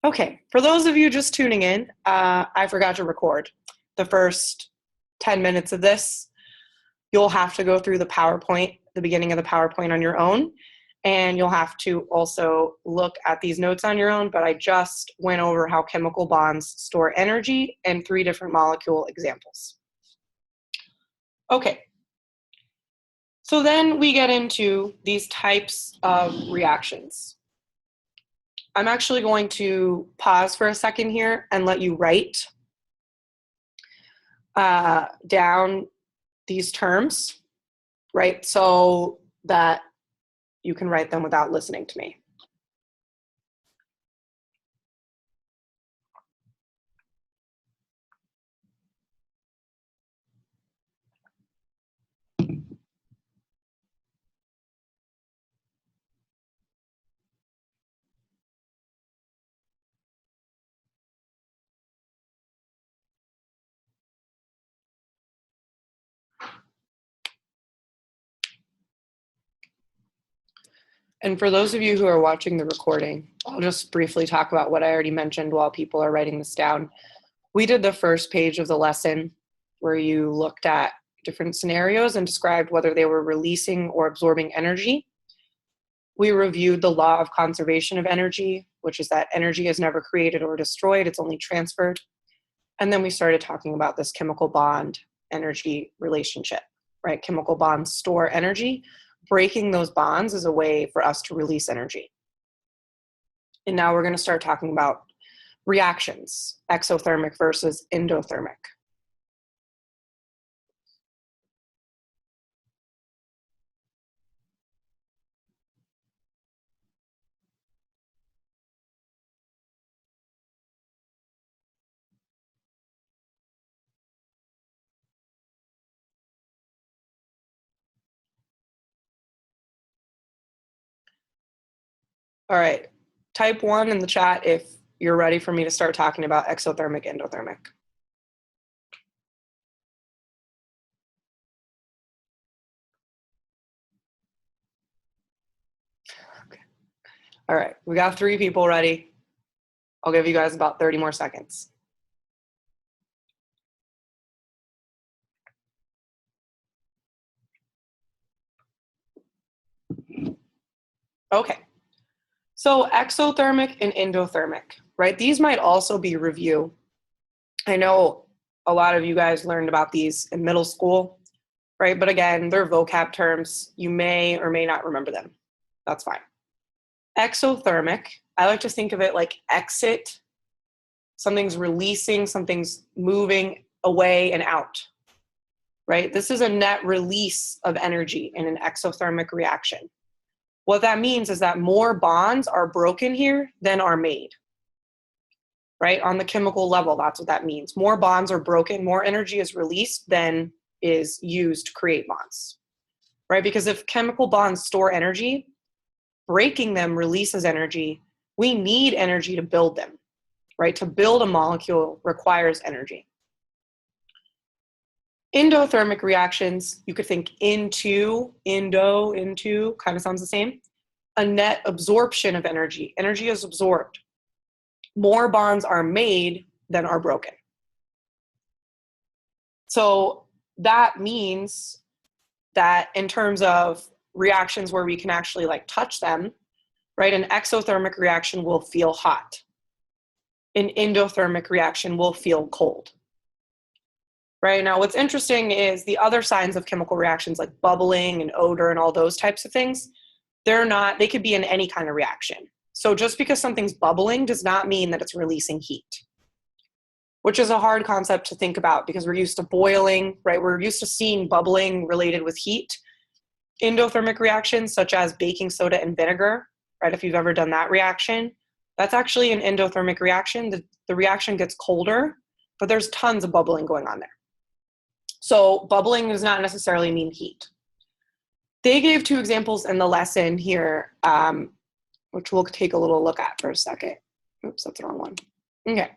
Okay, for those of you just tuning in, I forgot to record the first 10 minutes of this. You'll have to go through the PowerPoint, the beginning of the PowerPoint on your own, and you'll have to also look at these notes on your own, but I just went over how chemical bonds store energy and 3 different molecule examples. Okay, so then we get into these types of reactions. I'm actually going to pause for a second here and let you write down these terms, right? So that you can write them without listening to me. And for those of you who are watching the recording, I'll just briefly talk about what I already mentioned while people are writing this down. We did the first page of the lesson where you looked at different scenarios and described whether they were releasing or absorbing energy. We reviewed the law of conservation of energy, which is that energy is never created or destroyed, it's only transferred. And then we started talking about this chemical bond energy relationship, right? Chemical bonds store energy. Breaking those bonds is a way for us to release energy. And now we're going to start talking about reactions, exothermic versus endothermic. All right, type 1 in the chat if you're ready for me to start talking about exothermic, endothermic. Okay. All right, we got 3 people ready. I'll give you guys about 30 more seconds. Okay, so exothermic and endothermic, right? These might also be review. I know a lot of you guys learned about these in middle school, right? But again, they're vocab terms. You may or may not remember them. That's fine. Exothermic, I like to think of it like exit. Something's releasing, something's moving away and out, right? This is a net release of energy in an exothermic reaction. What that means is that more bonds are broken here than are made, right? On the chemical level, that's what that means. More bonds are broken, more energy is released than is used to create bonds, right? Because if chemical bonds store energy, breaking them releases energy. We need energy to build them, right? To build a molecule requires energy. Endothermic reactions, you could think into, kind of sounds the same. A net absorption of energy. Energy is absorbed. More bonds are made than are broken. So that means that in terms of reactions where we can actually like touch them, right? An exothermic reaction will feel hot. An endothermic reaction will feel cold. Right now, what's interesting is the other signs of chemical reactions like bubbling and odor and all those types of things, they could be in any kind of reaction. So just because something's bubbling does not mean that it's releasing heat, which is a hard concept to think about because we're used to boiling, right? We're used to seeing bubbling related with heat. Endothermic reactions such as baking soda and vinegar, right? If you've ever done that reaction, that's actually an endothermic reaction. The reaction gets colder, but there's tons of bubbling going on there. So bubbling does not necessarily mean heat. They gave 2 examples in the lesson here, which we'll take a little look at for a second. Oops, that's the wrong one. Okay.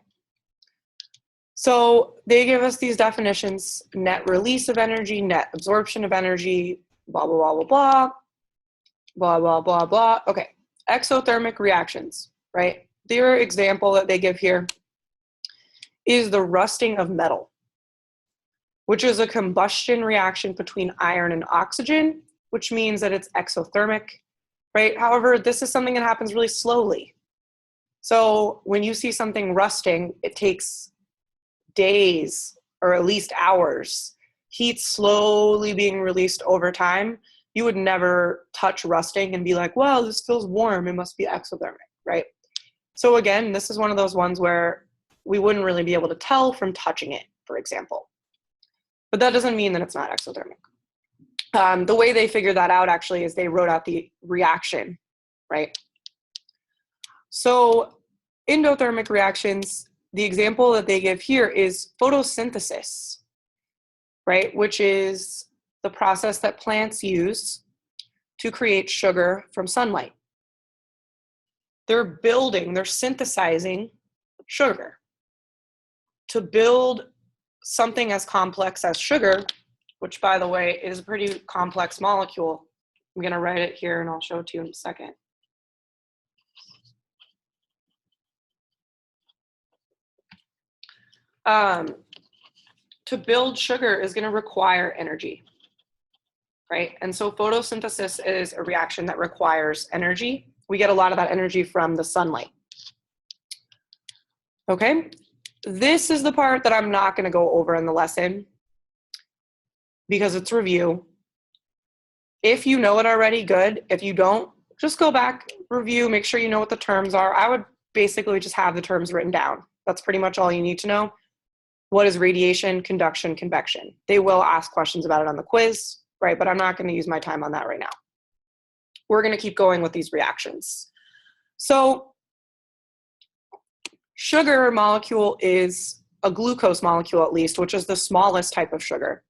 So they give us these definitions: net release of energy, net absorption of energy, blah, blah, blah, blah, blah, blah, blah, blah, blah. Okay, exothermic reactions, right? their example that they give here is the rusting of metal, which is a combustion reaction between iron and oxygen, which means that it's exothermic, right? However, this is something that happens really slowly. So when you see something rusting, it takes days or at least hours. Heat slowly being released over time. You would never touch rusting and be like, well, this feels warm, it must be exothermic, right? So again, this is one of those ones where we wouldn't really be able to tell from touching it, for example. But that doesn't mean that it's not exothermic. The way they figured that out actually is they wrote out the reaction, right? So endothermic reactions, the example that they give here is photosynthesis, right? Which is the process that plants use to create sugar from sunlight. They're synthesizing sugar. To build something as complex as sugar, which by the way is a pretty complex molecule. I'm gonna write it here and I'll show it to you in a second. To build sugar is gonna require energy, right? And so photosynthesis is a reaction that requires energy. We get a lot of that energy from the sunlight. Okay, this is the part that I'm not gonna go over in the lesson because it's review. If you know it already, good. If you don't, just go back, review, make sure you know what the terms are. I would basically just have the terms written down. That's pretty much all you need to know. What is radiation, conduction, convection? They will ask questions about it on the quiz, right? But I'm not going to use my time on that right now. We're going to keep going with these reactions. So sugar molecule is a glucose molecule, at least, which is the smallest type of sugar,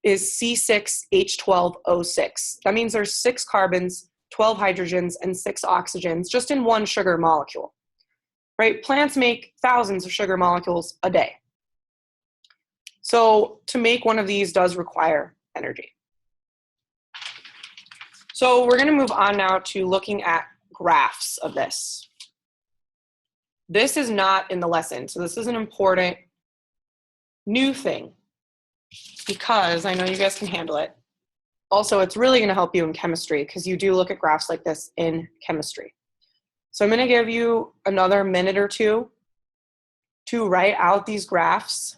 is C6H12O6. That means there's 6 carbons, 12 hydrogens, and 6 oxygens just in one sugar molecule, right? Plants make thousands of sugar molecules a day. So to make one of these does require energy. So we're going to move on now to looking at graphs of this. This is not in the lesson, so this is an important new thing because I know you guys can handle it. Also, it's really going to help you in chemistry because you do look at graphs like this in chemistry. So I'm going to give you another minute or two to write out these graphs,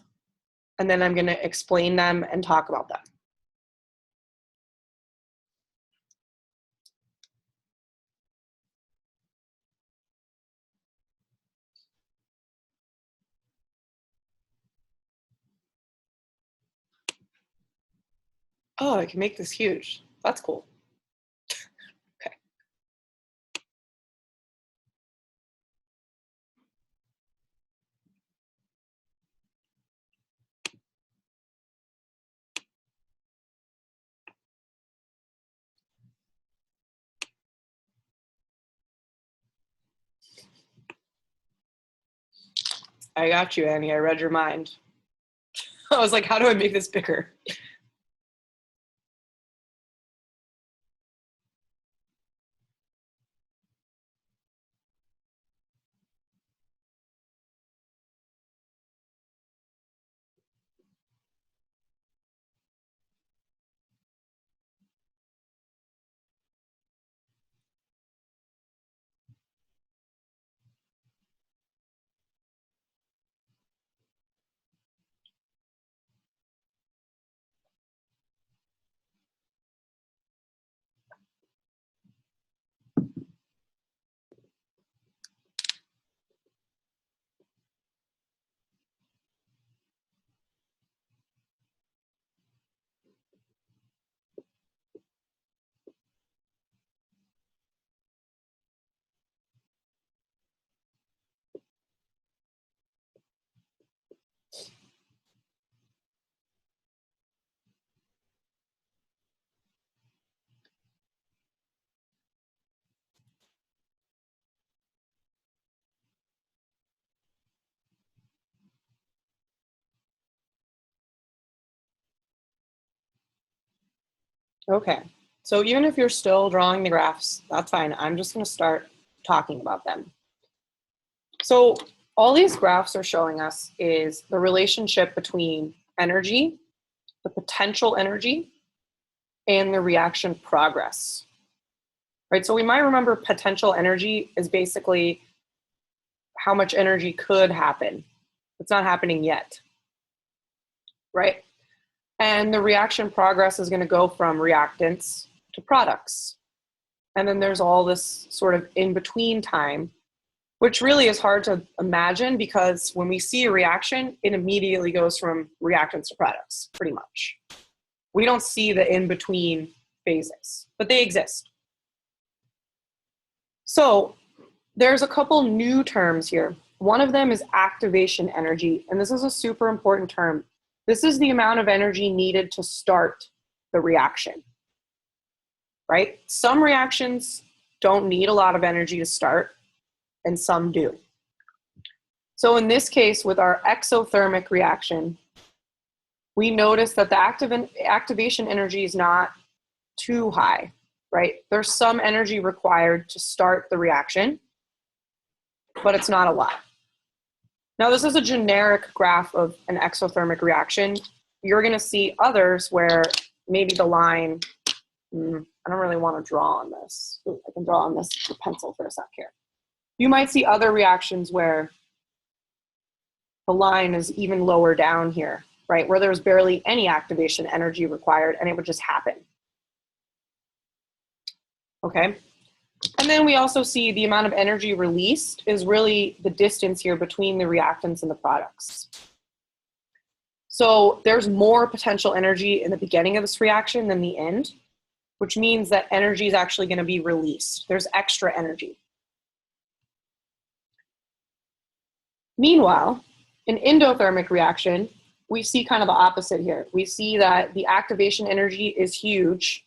and then I'm going to explain them and talk about them. Oh, I can make this huge. That's cool. Okay. I got you, Annie. I read your mind. I was like, how do I make this bigger? Okay. So even if you're still drawing the graphs, that's fine. I'm just going to start talking about them. So all these graphs are showing us is the relationship between energy, the potential energy, and the reaction progress, right? So we might remember potential energy is basically how much energy could happen. It's not happening yet, right? And the reaction progress is going to go from reactants to products. And then there's all this sort of in-between time, which really is hard to imagine because when we see a reaction, it immediately goes from reactants to products, pretty much. We don't see the in-between phases, but they exist. So there's a couple new terms here. One of them is activation energy, and this is a super important term. This is the amount of energy needed to start the reaction, right? Some reactions don't need a lot of energy to start, and some do. So in this case, with our exothermic reaction, we notice that the activation energy is not too high, right? There's some energy required to start the reaction, but it's not a lot. Now, this is a generic graph of an exothermic reaction. You're going to see others where maybe the line, I don't really want to draw on this. Ooh, I can draw on this with a pencil for a sec here. You might see other reactions where the line is even lower down here, right? Where there's barely any activation energy required and it would just happen. Okay. And then we also see the amount of energy released is really the distance here between the reactants and the products. So there's more potential energy in the beginning of this reaction than the end, which means that energy is actually going to be released. There's extra energy. Meanwhile, in endothermic reaction, we see kind of the opposite here. We see that the activation energy is huge.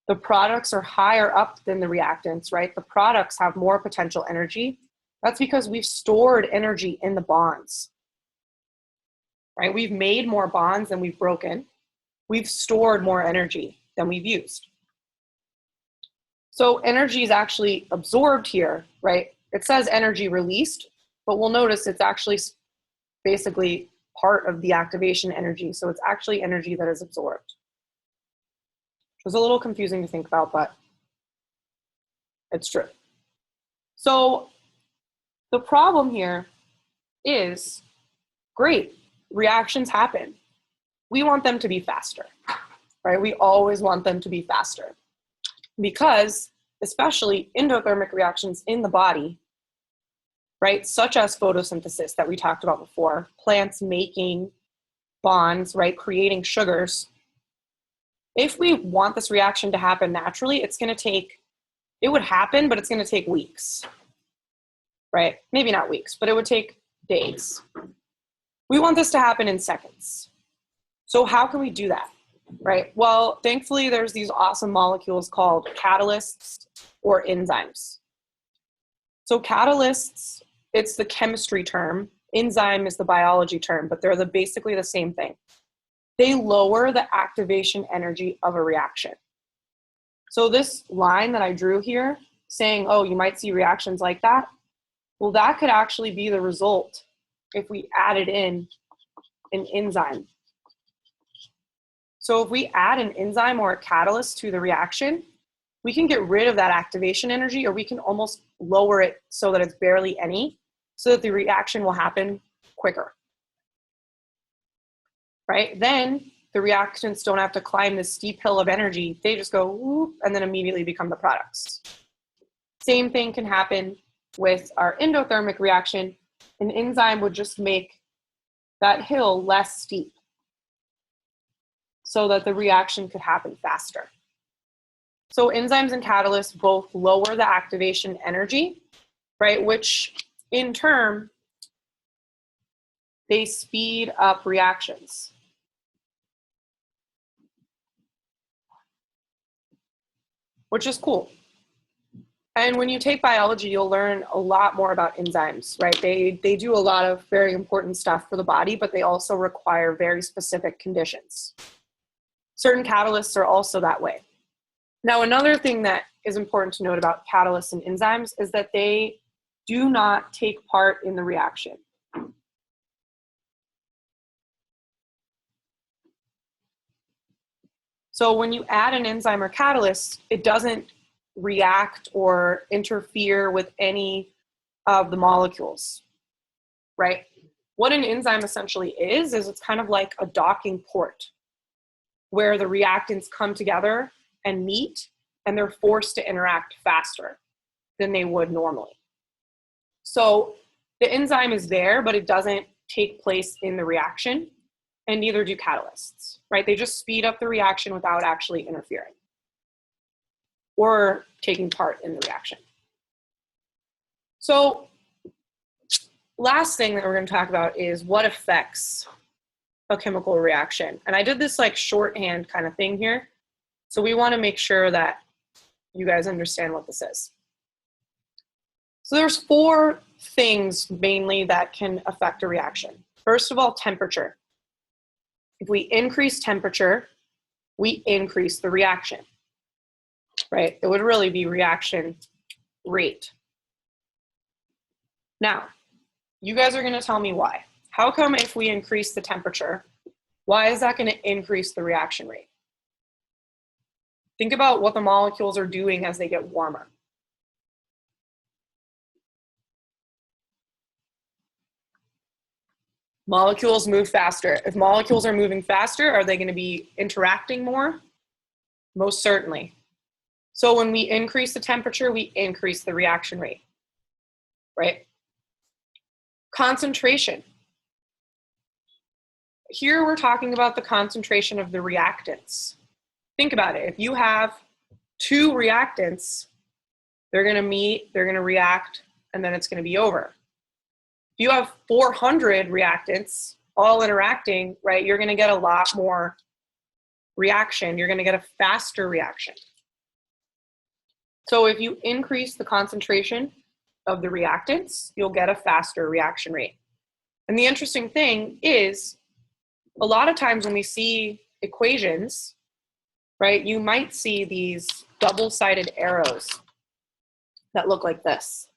The products are higher up than the reactants, right? The products have more potential energy. That's because we've stored energy in the bonds, right? We've made more bonds than we've broken. We've stored more energy than we've used. So energy is actually absorbed here, right? It says energy released, but we'll notice it's actually basically part of the activation energy. So it's actually energy that is absorbed. It was a little confusing to think about, but it's true. So the problem here is, great, reactions happen. We want them to be faster, right? We always want them to be faster because especially endothermic reactions in the body, right, such as photosynthesis that we talked about before, plants making bonds, right, creating sugars. If we want this reaction to happen naturally, it's going to take, it would happen, but it's going to take weeks, right? Maybe not weeks, but it would take days. We want this to happen in seconds. So how can we do that, right? Well, thankfully, there's these awesome molecules called catalysts or enzymes. So catalysts, it's the chemistry term. Enzyme is the biology term, but they're basically the same thing. They lower the activation energy of a reaction. So this line that I drew here saying, oh, you might see reactions like that. Well, that could actually be the result if we added in an enzyme. So if we add an enzyme or a catalyst to the reaction, we can get rid of that activation energy, or we can almost lower it so that it's barely any, so that the reaction will happen quicker. Right? Then the reactants don't have to climb this steep hill of energy. They just go whoop, and then immediately become the products. Same thing can happen with our endothermic reaction. An enzyme would just make that hill less steep so that the reaction could happen faster. So enzymes and catalysts both lower the activation energy, right? Which in turn, they speed up reactions. Which is cool. And when you take biology, you'll learn a lot more about enzymes, right? They do a lot of very important stuff for the body, but they also require very specific conditions. Certain catalysts are also that way. Now, another thing that is important to note about catalysts and enzymes is that they do not take part in the reaction. So when you add an enzyme or catalyst, it doesn't react or interfere with any of the molecules, right? What an enzyme essentially is it's kind of like a docking port where the reactants come together and meet, and they're forced to interact faster than they would normally. So the enzyme is there, but it doesn't take place in the reaction, and neither do catalysts, right? They just speed up the reaction without actually interfering or taking part in the reaction. So last thing that we're going to talk about is what affects a chemical reaction. And I did this like shorthand kind of thing here. So we want to make sure that you guys understand what this is. So there's 4 things mainly that can affect a reaction. First of all, temperature. If we increase temperature, we increase the reaction, right? It would really be reaction rate. Now, you guys are going to tell me why. How come if we increase the temperature, why is that going to increase the reaction rate? Think about what the molecules are doing as they get warmer. Molecules move faster. If molecules are moving faster, are they going to be interacting more? Most certainly. So when we increase the temperature, we increase the reaction rate, right? Concentration. Here we're talking about the concentration of the reactants. Think about it. If you have 2 reactants, they're going to meet, they're going to react, and then it's going to be over. If you have 400 reactants all interacting, right, you're going to get a lot more reaction. You're going to get a faster reaction. So if you increase the concentration of the reactants, you'll get a faster reaction rate. And the interesting thing is, a lot of times when we see equations, right, you might see these double-sided arrows that look like this,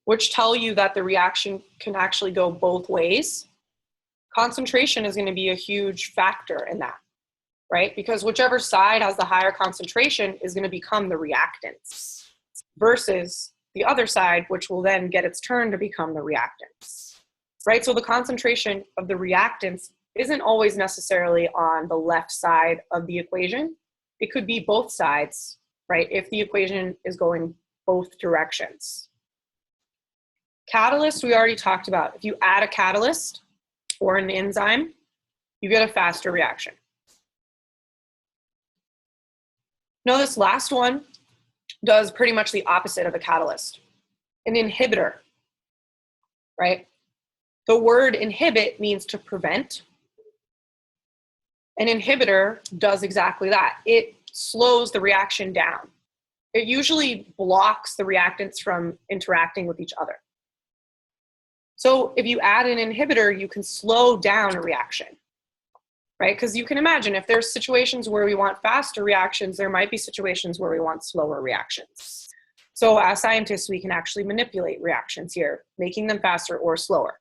which tell you that the reaction can actually go both ways. Concentration is going to be a huge factor in that, right? Because whichever side has the higher concentration is going to become the reactants versus the other side, which will then get its turn to become the reactants, right? So the concentration of the reactants isn't always necessarily on the left side of the equation. It could be both sides, right? If the equation is going both directions. Catalyst, we already talked about. If you add a catalyst or an enzyme, you get a faster reaction. Now this last one does pretty much the opposite of a catalyst. An inhibitor, right? The word inhibit means to prevent. An inhibitor does exactly that. It slows the reaction down. It usually blocks the reactants from interacting with each other. So if you add an inhibitor, you can slow down a reaction, right? Because you can imagine if there's situations where we want faster reactions, there might be situations where we want slower reactions. So as scientists, we can actually manipulate reactions here, making them faster or slower.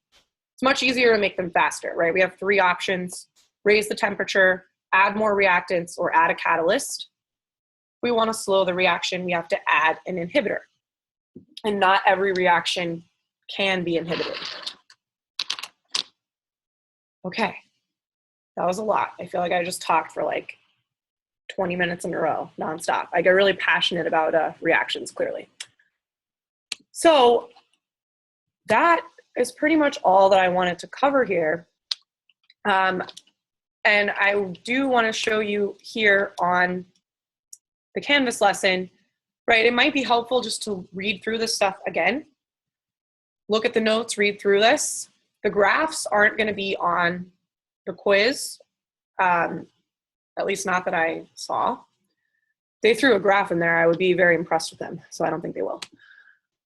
It's much easier to make them faster, right? We have 3 options: raise the temperature, add more reactants, or add a catalyst. If we want to slow the reaction, we have to add an inhibitor. And not every reaction can be inhibited. Okay, that was a lot. I feel like I just talked for like 20 minutes in a row, nonstop. I get really passionate about reactions, clearly. So that is pretty much all that I wanted to cover here. And I do want to show you here on the Canvas lesson, right? It might be helpful just to read through this stuff again. Look at the notes, read through this. The graphs aren't going to be on the quiz, at least not that I saw. If they threw a graph in there, I would be very impressed with them, so I don't think they will.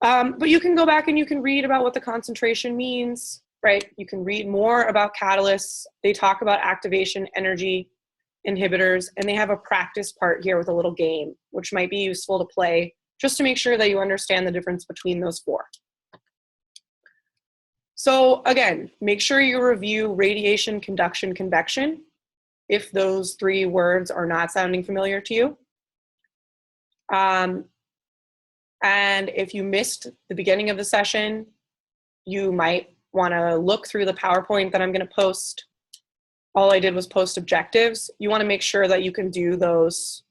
But you can go back and you can read about what the concentration means, right? You can read more about catalysts. They talk about activation, energy, inhibitors, and they have a practice part here with a little game, which might be useful to play just to make sure that you understand the difference between those four. So again, make sure you review radiation, conduction, convection, if those three words are not sounding familiar to you. And if you missed the beginning of the session, you might want to look through the PowerPoint that I'm going to post. All I did was post objectives. You want to make sure that you can do those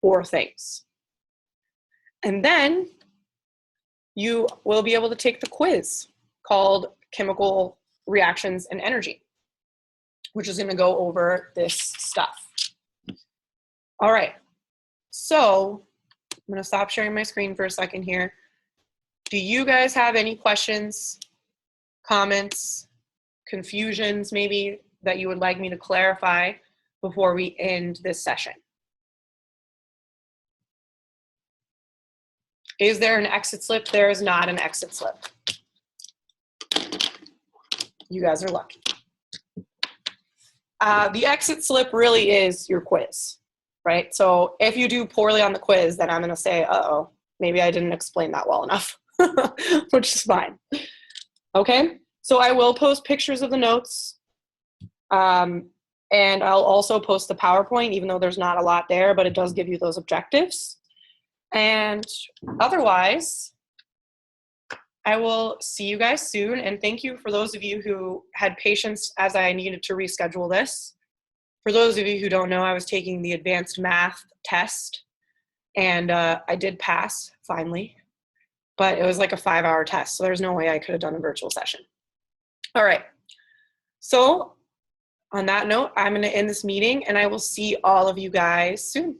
four things. And then you will be able to take the quiz called Chemical Reactions and Energy, which is going to go over this stuff. All right, so I'm going to stop sharing my screen for a second here. Do you guys have any questions, comments, confusions maybe that you would like me to clarify before we end this session? Is there an exit slip? There is not an exit slip. You guys are lucky. The exit slip really is your quiz, right? So if you do poorly on the quiz, then I'm going to say, uh-oh, maybe I didn't explain that well enough, which is fine. Okay, so I will post pictures of the notes, and I'll also post the PowerPoint, even though there's not a lot there, but it does give you those objectives. And otherwise, I will see you guys soon, and thank you for those of you who had patience as I needed to reschedule this. For those of you who don't know, I was taking the advanced math test, and I did pass, finally, but it was like a 5-hour test, so there's no way I could have done a virtual session. All right, so on that note, I'm going to end this meeting, and I will see all of you guys soon.